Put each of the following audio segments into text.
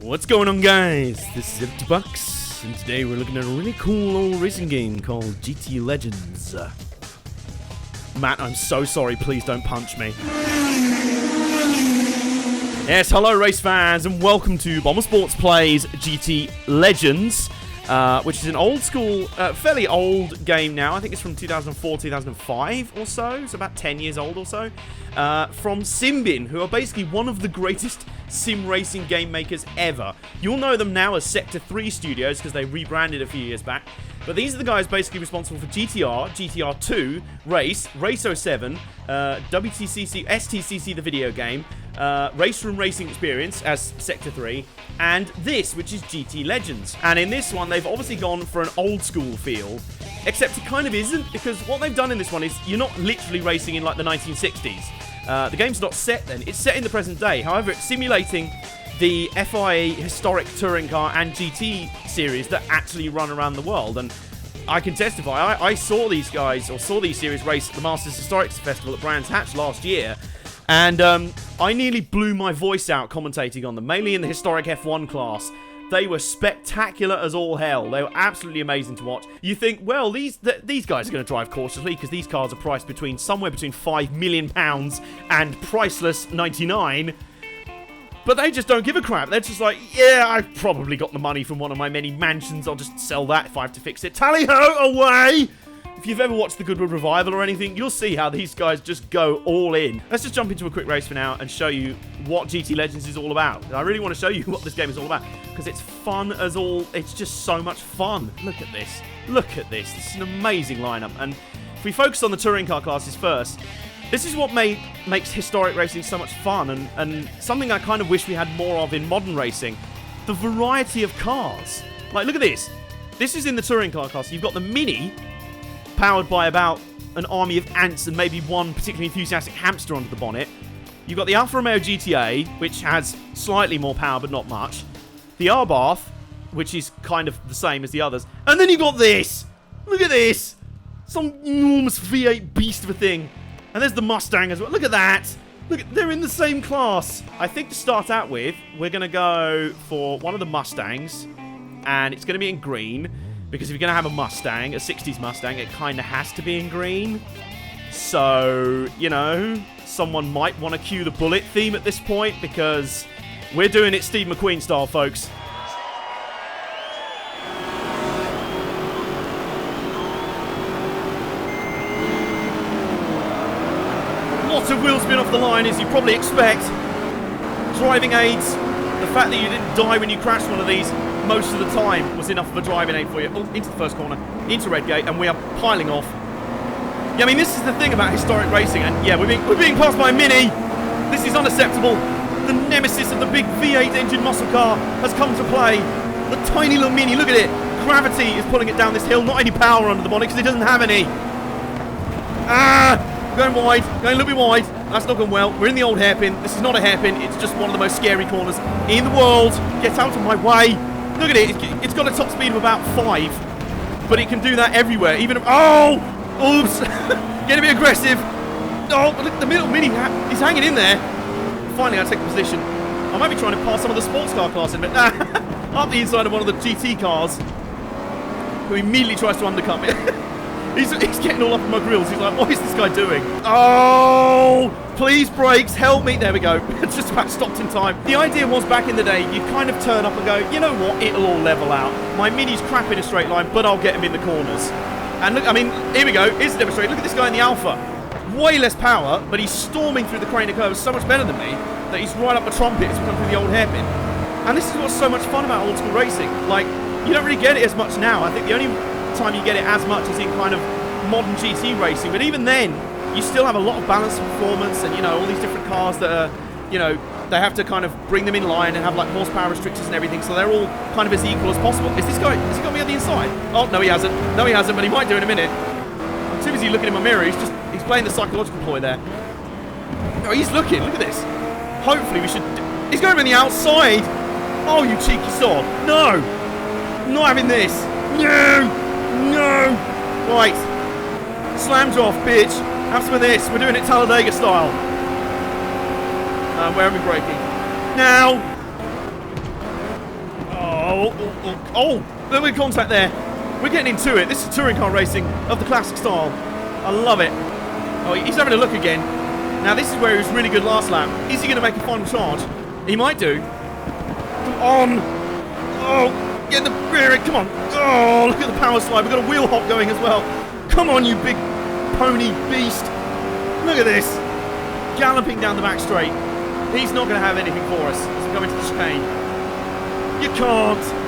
What's going on, guys? This is Empty Bucks, and today we're looking at a really cool old racing game called GT Legends. Matt, I'm so sorry, please don't punch me. Yes, hello race fans, and welcome to Bomber Sports Plays GT Legends, which is an old school, fairly old game now. I think it's from 2004, 2005 or so. It's about 10 years old or so. From SimBin, who are basically one of the greatest sim racing game makers ever. You'll know them now as Sector 3 Studios because they rebranded a few years back. But these are the guys basically responsible for GTR, GTR 2, Race 07, WTCC, STCC the video game, Race Room Racing Experience as Sector 3, and this, which is GT Legends. And in this one, they've obviously gone for an old school feel, except it kind of isn't, because what they've done in this one is you're not literally racing in like the 1960s. The game's not set then, it's set in the present day. However, it's simulating the FIA historic touring car and GT series that actually run around the world. And I can testify, I saw these guys, or saw these series race at the Masters Historics Festival at Brands Hatch last year, and I nearly blew my voice out commentating on them, mainly in the historic F1 class. They were spectacular as all hell. They were absolutely amazing to watch. You think, well, these guys are going to drive cautiously because these cars are priced somewhere between £5 million and priceless 99. But they just don't give a crap. They're just like, yeah, I've probably got the money from one of my many mansions. I'll just sell that if I have to fix it. Tally-ho, away! If you've ever watched the Goodwood revival or anything, you'll see how these guys just go all in. Let's just jump into a quick race for now and show you what GT Legends is all about. I really want to show you what this game is all about because it's fun as all. It's just so much fun. Look at this. Look at this. This is an amazing lineup. And if we focus on the touring car classes first, this is what makes historic racing so much fun and something I kind of wish we had more of in modern racing. The variety of cars. Like, look at this. This is in the touring car class. You've got the Mini, powered by about an army of ants and maybe one particularly enthusiastic hamster under the bonnet. You've got the Alfa Romeo GTA, which has slightly more power but not much. The Abarth, which is kind of the same as the others. And then you've got this! Look at this! Some enormous V8 beast of a thing. And there's the Mustang as well. Look at that! Look, they're in the same class. I think to start out with, we're going to go for one of the Mustangs. And it's going to be in green. Because if you're going to have a Mustang, a 60s Mustang, it kind of has to be in green. So, you know, someone might want to cue the Bullet theme at this point, because we're doing it Steve McQueen style, folks. Lots of wheel spin off the line, as you probably expect. Driving aids. The fact that you didn't die when you crashed one of these most of the time was enough of a driving aid for you. Oh, into the first corner, into Redgate, and we are piling off. Yeah, I mean, this is the thing about historic racing, and yeah, we're being passed by a Mini. This is unacceptable. The nemesis of the big V8 engine muscle car has come to play. The tiny little Mini, look at it. Gravity is pulling it down this hill, not any power under the bonnet because it doesn't have any. Going wide, going a little bit wide. That's not going well. We're in the old hairpin. This is not a hairpin, it's just one of the most scary corners in the world. Get out of my way. Look at it, it's got a top speed of about 5, but it can do that everywhere, even if, oh, oops, get a bit aggressive. Oh, look, the middle Mini, he's hanging in there. Finally, I take the position. I might be trying to pass some of the sports car class in, but up the inside of one of the GT cars, who immediately tries to undercut me. He's getting all up in my grills. He's like, what is this guy doing? Oh, please brakes, help me. There we go. Just about stopped in time. The idea was back in the day, you kind of turn up and go, you know what, it'll all level out. My Mini's crap in a straight line, but I'll get him in the corners. And look, I mean, here we go. Here's a demonstration. Look at this guy in the Alpha. Way less power, but he's storming through the crane of curves so much better than me that he's right up the trumpet as we come through the old hairpin. And this is what's so much fun about old school racing. Like, you don't really get it as much now. I think the only time you get it as much is in kind of modern GT racing, but even then you still have a lot of balanced performance and, you know, all these different cars that are, you know, they have to kind of bring them in line and have like horsepower restrictions and everything, so they're all kind of as equal as possible. Is this guy, has he got me on the inside? Oh, no he hasn't, but he might do in a minute. I'm too busy looking in my mirror. He's playing the psychological ploy there. No, he's looking, look at this. Hopefully we should, he's going around the outside. Oh, you cheeky sod. No, not having this. No, right. Slammed off, bitch. Have some of this. We're doing it Talladega style. Where are we braking? Now. Oh, little bit of contact there. We're getting into it. This is touring car racing of the classic style. I love it. Oh, he's having a look again. Now, this is where he was really good last lap. Is he going to make a final charge? He might do. Come on. Oh, get in the rear end. Come on. Oh, look at the power slide. We've got a wheel hop going as well. Come on, you big pony beast. Look at this. Galloping down the back straight. He's not going to have anything for us as we go into the chicane.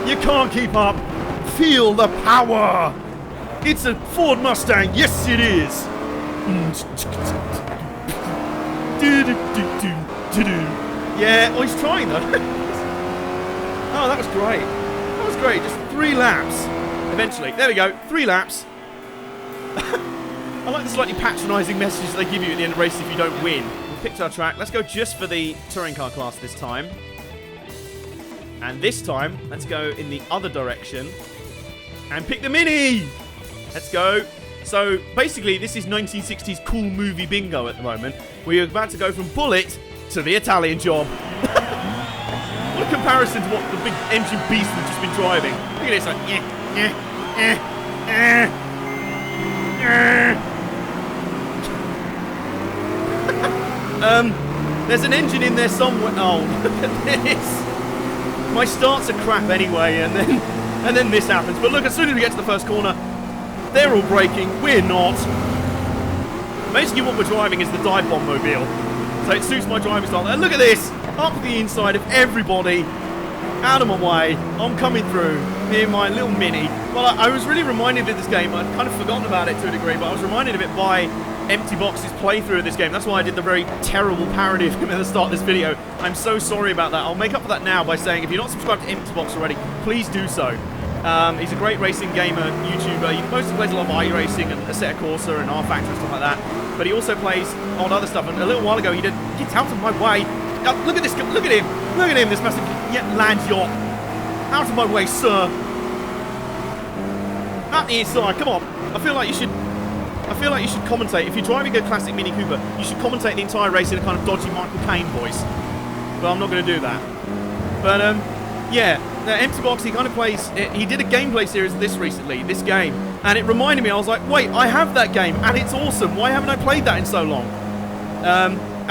You can't keep up. Feel the power. It's a Ford Mustang. Yes, it is. Yeah, well, he's trying though. Oh, that was great. That was great. Just 3 laps. Eventually. There we go. 3 laps. I like the slightly patronising messages they give you at the end of races if you don't win. We've picked our track. Let's go just for the touring car class this time. And this time, let's go in the other direction and pick the Mini. Let's go. So, basically, this is 1960s cool movie bingo at the moment. We're about to go from Bullet to the Italian Job. What a comparison to what the big engine beast we've just been driving. Look at this, like, there's an engine in there somewhere. Oh, look at this. My starts are crap anyway, and then this happens. But look, as soon as we get to the first corner, they're all braking. We're not. Basically, what we're driving is the dive bomb mobile. So it suits my driving style. And look at this. Up the inside of everybody. Out of my way. I'm coming through in my little Mini. Well, I was really reminded of this game. I'd kind of forgotten about it to a degree, but I was reminded of it by Empty Box's playthrough of this game. That's why I did the very terrible parody of him at the start of this video. I'm so sorry about that. I'll make up for that now by saying if you're not subscribed to Empty Box already, please do so. He's a great racing gamer, YouTuber. He mostly plays a lot of iRacing and Assetto Corsa and R-Factor and stuff like that. But he also plays on other stuff. And a little while ago, he did Get Out of My Way. Oh, look at this. Look at him. Look at him, this massive land yacht. Out of my way, sir. At the inside. Come on. I feel like you should commentate. If you're driving a classic Mini Cooper, you should commentate the entire race in a kind of dodgy Michael Caine voice. But I'm not going to do that. But, yeah, the Empty Box, he kind of plays, he did a gameplay series of this recently, this game, and it reminded me, I was like, wait, I have that game, and it's awesome. Why haven't I played that in so long?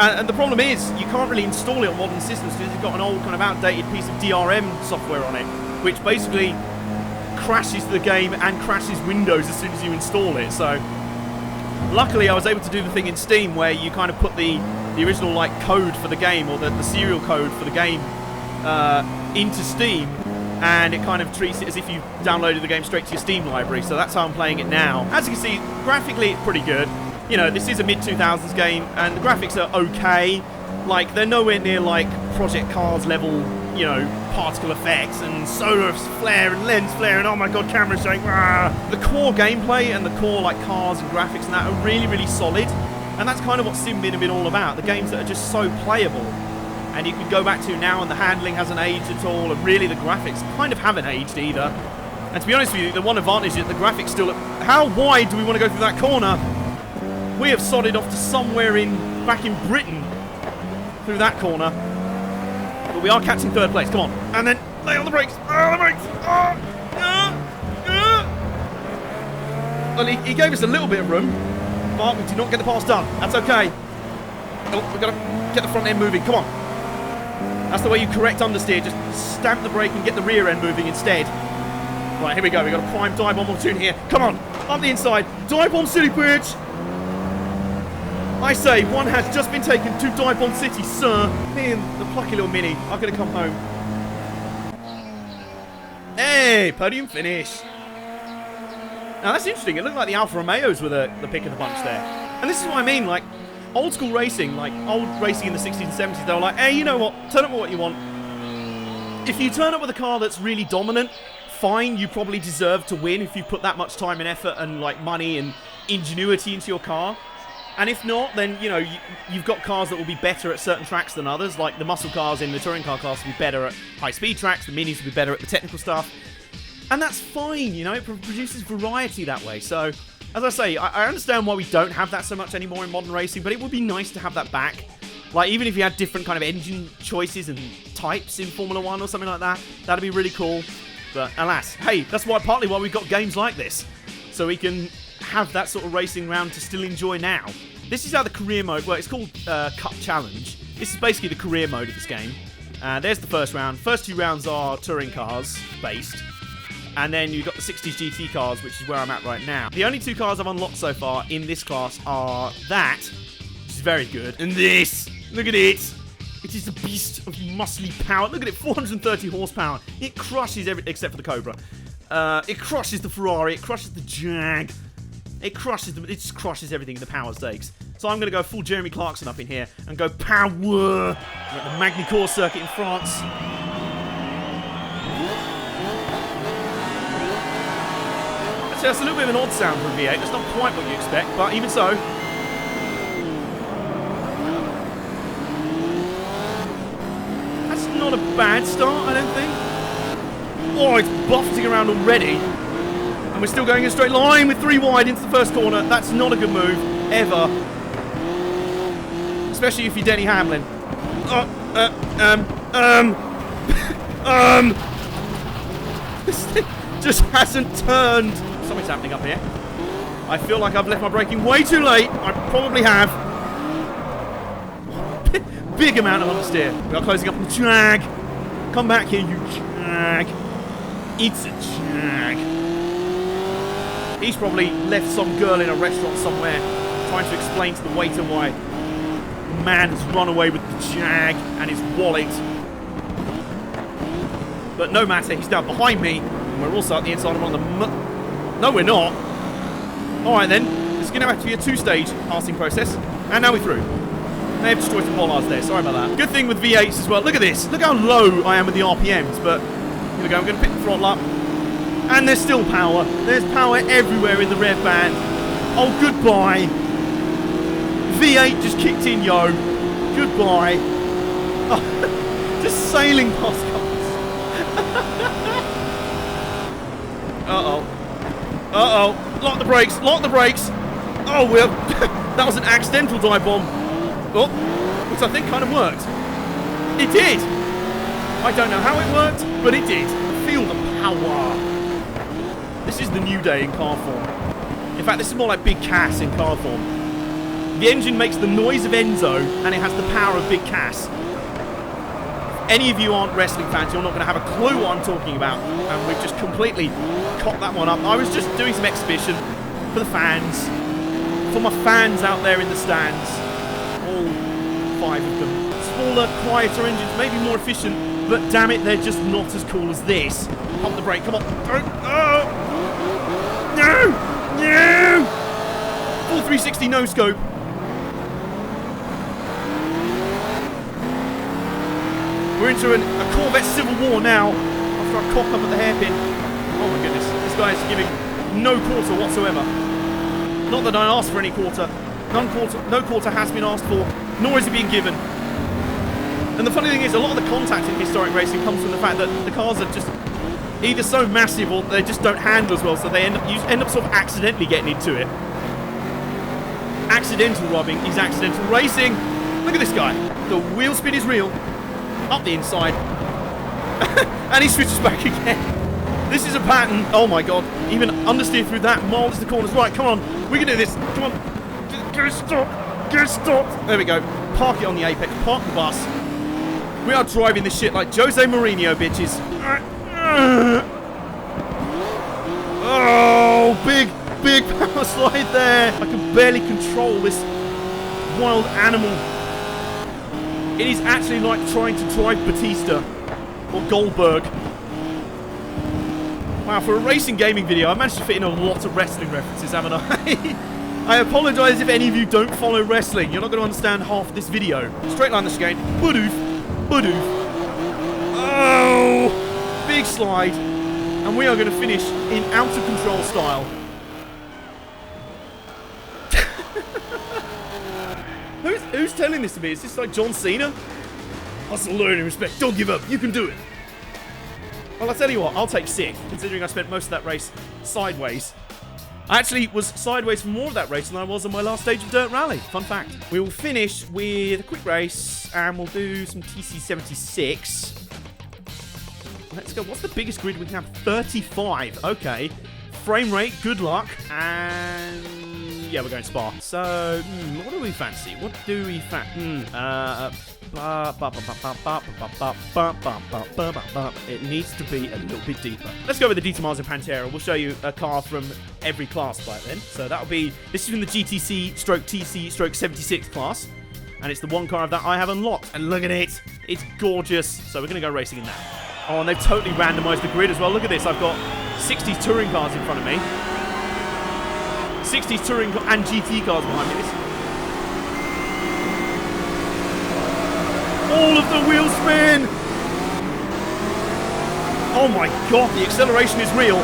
And the problem is, you can't really install it on modern systems because it's got an old kind of outdated piece of DRM software on it, which basically crashes the game and crashes Windows as soon as you install it. So luckily I was able to do the thing in Steam where you kind of put the original like code for the game, or the serial code for the game into Steam, and it kind of treats it as if you downloaded the game straight to your Steam library. So that's how I'm playing it now. As you can see, graphically it's pretty good. You know, this is a mid-2000s game, and the graphics are okay. Like, they're nowhere near, like, Project Cars level, you know, particle effects and solar flare and lens flare and, oh my god, camera shake. Rah! The core gameplay and the core, like, cars and graphics and that are really, really solid. And that's kind of what SimBin have been all about. The games that are just so playable. And you can go back to now, and the handling hasn't aged at all, and really the graphics kind of haven't aged either. And to be honest with you, the one advantage is that the graphics still... How wide do we want to go through that corner? We have sodded off to somewhere back in Britain through that corner. But we are catching third place. Come on. And then lay on the brakes. Oh, the brakes. Well, he gave us a little bit of room, but we did not get the pass done. That's okay. Oh, we've got to get the front end moving. Come on. That's the way you correct understeer. Just stamp the brake and get the rear end moving instead. Right, here we go. We've got a prime dive bomb opportunity here. Come on. Up the inside. Dive bomb city, bitch. I say, one has just been taken to Dive Bomb City, sir. Me and the plucky little Mini are going to come home. Hey, podium finish. Now, that's interesting. It looked like the Alfa Romeos were the pick of the bunch there. And this is what I mean, like, old school racing, like old racing in the 60s and 70s, they were like, hey, you know what? Turn up with what you want. If you turn up with a car that's really dominant, fine, you probably deserve to win if you put that much time and effort and, like, money and ingenuity into your car. And if not, then, you know, you've got cars that will be better at certain tracks than others. Like the muscle cars in the touring car class will be better at high-speed tracks. The Minis will be better at the technical stuff. And that's fine, you know. It produces variety that way. So, as I say, I understand why we don't have that so much anymore in modern racing, but it would be nice to have that back. Like, even if you had different kind of engine choices and types in Formula 1 or something like that, that'd be really cool. But alas, hey, that's partly why we've got games like this. So we can have that sort of racing round to still enjoy now. This is how the career mode works. It's called Cup Challenge. This is basically the career mode of this game. There's the first round. First 2 rounds are touring cars based. And then you've got the 60s GT cars, which is where I'm at right now. The only 2 cars I've unlocked so far in this class are that, which is very good, and this. Look at it. It is a beast of muscly power. Look at it, 430 horsepower. It crushes everything except for the Cobra. It crushes the Ferrari. It crushes the Jag. It just crushes everything in the power stakes. So I'm going to go full Jeremy Clarkson up in here and go power. We're at the Magny-Cours circuit in France. Actually, that's a little bit of an odd sound for a V8. That's not quite what you expect, but even so. That's not a bad start, I don't think. Oh, it's buffeting around already. And we're still going in a straight line with 3 wide into the first corner. That's not a good move, ever. Especially if you're Denny Hamlin. This thing just hasn't turned. Something's happening up here. I feel like I've left my braking way too late. I probably have. Big amount of understeer. We are closing up on the Jag. Come back here, you Jag. It's a Jag. He's probably left some girl in a restaurant somewhere trying to explain to the waiter why the man has run away with the Jag and his wallet. But no matter, he's down behind me. And we're also at the inside of one of the... No, we're not. Alright then. It's going to have to be a 2-stage passing process. And now we're through. May have destroyed some bollards there. Sorry about that. Good thing with V8s as well. Look at this. Look how low I am with the RPMs. But here we go. I'm going to pick the throttle up. And there's still power. There's power everywhere in the rev band. Oh, goodbye. V8 just kicked in, yo. Goodbye. Oh, just sailing past cars. Uh-oh. Uh-oh. Lock the brakes. Lock the brakes. Oh, well. That was an accidental dive bomb. Oh, which I think kind of worked. It did. I don't know how it worked, but it did. Feel the power. This is the new day in car form. In fact, this is more like Big Cass in car form. The engine makes the noise of Enzo, and it has the power of Big Cass. If any of you aren't wrestling fans, you're not going to have a clue what I'm talking about. And we've just completely cocked that one up. I was just doing some exhibition for the fans. For my fans out there in the stands. All 5 of them. Smaller, quieter engines, maybe more efficient, but damn it, they're just not as cool as this. Pump the brake, come on. Oh! No! No! Full 360 no scope. We're into a Corvette civil war now. After I cock up at the hairpin. Oh my goodness, this guy is giving no quarter whatsoever. Not that I asked for any quarter. No quarter has been asked for, nor is it being given. And the funny thing is, a lot of the contact in historic racing comes from the fact that the cars are just either so massive or they just don't handle as well, so they end up sort of accidentally getting into it. Accidental robbing is accidental racing. Look at this guy. The wheel spin is real. Up the inside. And he switches back again. This is a pattern. Oh my god. Even understeer through that. Miles the corners. Right, come on. We can do this. Come on. Get stopped. Get stopped. There we go. Park it on the apex. Park the bus. We are driving this shit like Jose Mourinho, bitches. Oh, big power slide there. I can barely control this wild animal. It is actually like trying to drive Batista or Goldberg. Wow, for a racing gaming video, I managed to fit in a lot of wrestling references, haven't I? I apologise if any of you don't follow wrestling. You're not going to understand half of this video. Straight line this again. Badoof. Badoof. Oh! Big slide. And we are going to finish in out of control style. Who's telling this to me? Is this like John Cena? Hustle, learn, and respect. Don't give up. You can do it. Well, I'll tell you what. I'll take 6th, considering I spent most of that race sideways. I actually was sideways for more of that race than I was on my last stage of Dirt Rally. Fun fact. We will finish with a quick race, and we'll do some TC76. Let's go. What's the biggest grid we can have? 35. Okay. Frame rate, good luck. And yeah, we're going Spa. So, what do we fancy? What do we fancy? It needs to be a little bit deeper. Let's go with the Di Tommaso Pantera. We'll show you a car from every class by then. So that'll be, this is from the GTC/TC/76 class. And it's the one car of that I have unlocked. And look at it. It's gorgeous. So we're going to go racing in that. Oh, and they've totally randomized the grid as well. Look at this. I've got 60s touring cars in front of me. 60s touring and GT cars behind me. All of the wheel spin! Oh my god, the acceleration is real.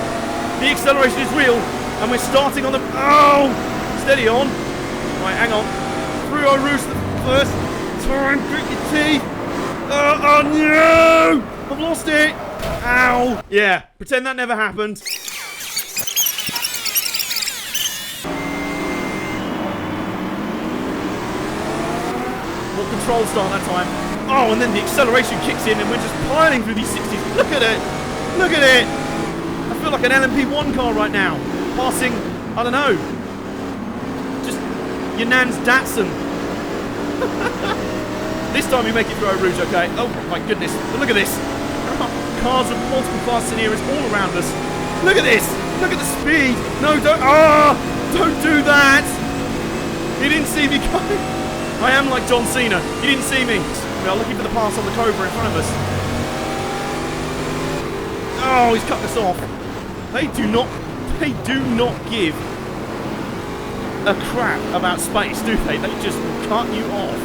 The acceleration is real. And we're starting on the... Oh! Steady on. Right, hang on. Through our roost first. Try and grit your teeth. Oh no! I've lost it. Ow. Yeah, pretend that never happened. More control start that time. Oh, and then the acceleration kicks in and we're just piling through these 60s. Look at it. Look at it. I feel like an LMP1 car right now. Passing, I don't know, just your nan's Datsun. This time we make it through Eau Rouge, okay? Oh my goodness, look at this. Cars of multiple class scenarios all around us. Look at this. Look at the speed. No, don't. Don't do that. He didn't see me coming. I am like John Cena. He didn't see me. We are looking for the pass on the Cobra in front of us. Oh, he's cut us off. They do not give a crap about space, do they? They just cut you off.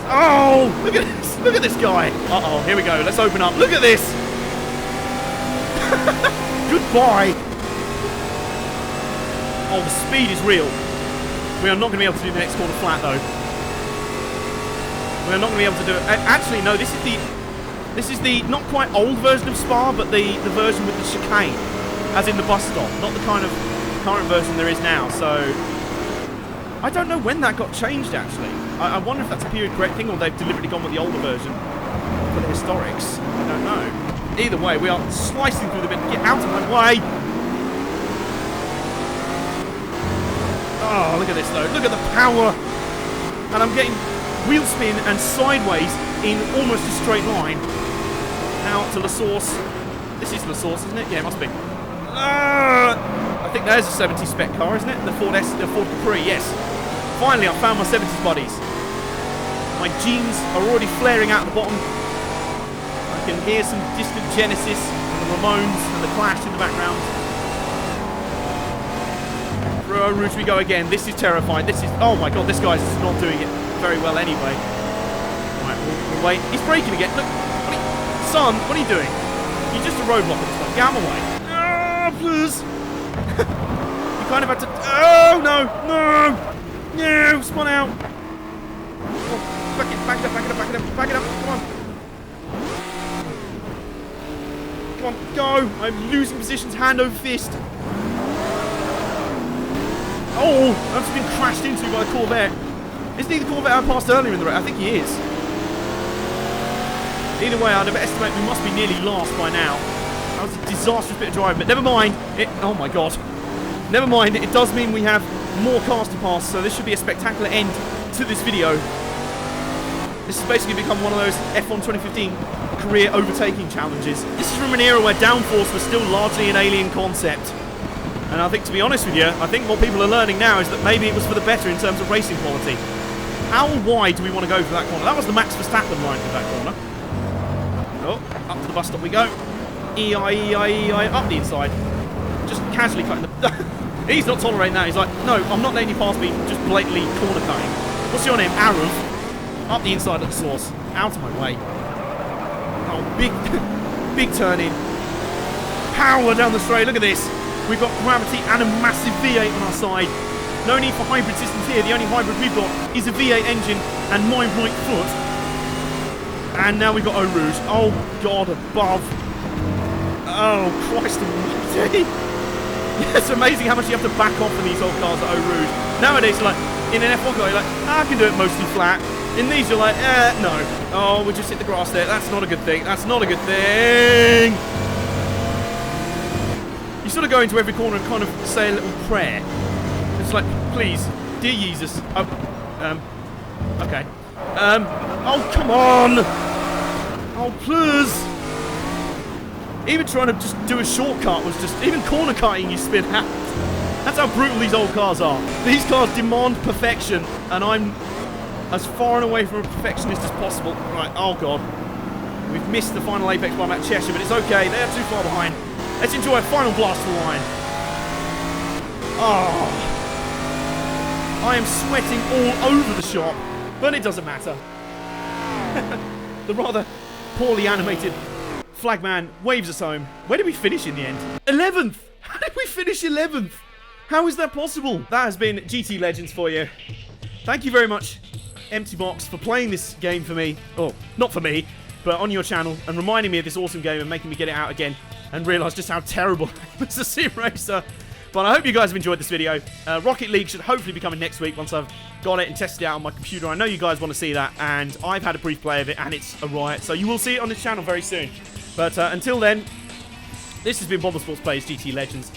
Oh, look at this. Look at this guy. Uh-oh, here we go. Let's open up. Look at this. Goodbye. Oh, the speed is real. We are not going to be able to do the next corner flat, though. We're not going to be able to do it. Actually, no, this is the not quite old version of Spa, but the version with the chicane, as in the bus stop, not the kind of current version there is now. So I don't know when that got changed, actually. I wonder if that's a period correct thing or they've deliberately gone with the older version for the historics. I don't know. Either way, we are slicing through the bit. Get out of my way! Oh, look at this, though. Look at the power! And I'm getting wheel spin and sideways in almost a straight line. Now to La Source. This is La Source, isn't it? Yeah, it must be. I think there's a 70s spec car, isn't it? The Ford Capri, yes. Finally, I found my 70s buddies. My jeans are already flaring out at the bottom. I can hear some distant Genesis and the Ramones and the Clash in the background. Through Eau Rouge we go again. This is terrifying. This is... Oh my god, this guy's not doing it very well anyway. Right, we'll wait. He's braking again. Look. Son, what are you doing? You're just a roadblock at this point. Get out of my way. Oh, please. You kind of had to... Oh, no. No. No, spun out. Oh, back it up, back it up, back it up, back it up. Come on. Come on, go. I'm losing positions hand over fist. Oh, I've just been crashed into by a Corvette. Isn't he the Corvette I passed earlier in the race? I think he is. Either way, I'd estimate we must be nearly last by now. That was a disastrous bit of driving, but never mind. Oh my god. Never mind, it does mean we have more cars to pass, so this should be a spectacular end to this video. This has basically become one of those F1 2015 career overtaking challenges. This is from an era where downforce was still largely an alien concept. And I think, to be honest with you, I think what people are learning now is that maybe it was for the better in terms of racing quality. How wide do we want to go for that corner? That was the Max Verstappen line for that corner. Oh, up to the bus stop we go. E-I, up the inside. Just casually cutting the... He's not tolerating that. He's like, no, I'm not letting you pass me, just blatantly corner cutting. What's your name? Arav. Up the inside of the source. Out of my way. Oh, big turn in. Power down the straight. Look at this. We've got gravity and a massive V8 on our side. No need for hybrid systems here. The only hybrid we've got is a V8 engine and my right foot. And now we've got Eau Rouge. Oh, God, above. Oh, Christ almighty. It's amazing how much you have to back off in these old cars at Eau Rouge. Nowadays, like, in an F1 car, you're like, I can do it mostly flat. In these, you're like, no. Oh, we just hit the grass there. That's not a good thing. That's not a good thing. You sort of go into every corner and kind of say a little prayer. It's like, please, dear Jesus. Oh, okay. Oh, come on. Oh, please. Even trying to just do a shortcut was just, even corner cutting you spin out. That's how brutal these old cars are. These cars demand perfection, and I'm as far and away from a perfectionist as possible. Right, oh god. We've missed the final apex by Matt Cheshire, but it's okay. They're too far behind. Let's enjoy a final blast for the line. Oh. I am sweating all over the shop, but it doesn't matter. The rather poorly animated flagman waves us home. Where did we finish in the end? 11th! How did we finish 11th? How is that possible? That has been GT Legends for you. Thank you very much, Empty Box, for playing this game for me. Oh, not for me, but on your channel, and reminding me of this awesome game and making me get it out again and realise just how terrible I am as a sim racer. But I hope you guys have enjoyed this video. Rocket League should hopefully be coming next week once I've got it and tested it out on my computer. I know you guys want to see that, and I've had a brief play of it, and it's a riot. So you will see it on this channel very soon. But until then, this has been Bomber Sports Plays GT Legends.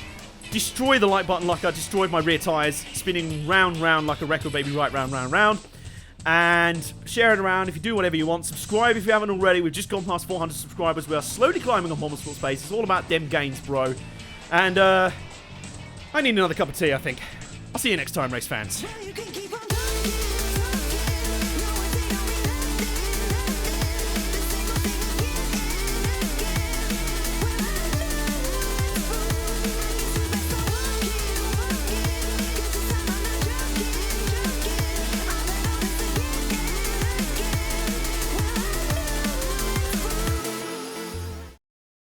Destroy the like button like I destroyed my rear tyres, spinning round, round like a record baby, right round, round, round. And share it around if you do whatever you want. Subscribe if you haven't already. We've just gone past 400 subscribers. We are slowly climbing on Bomber Sports Plays. It's all about them gains, bro. And I need another cup of tea, I think. I'll see you next time, race fans.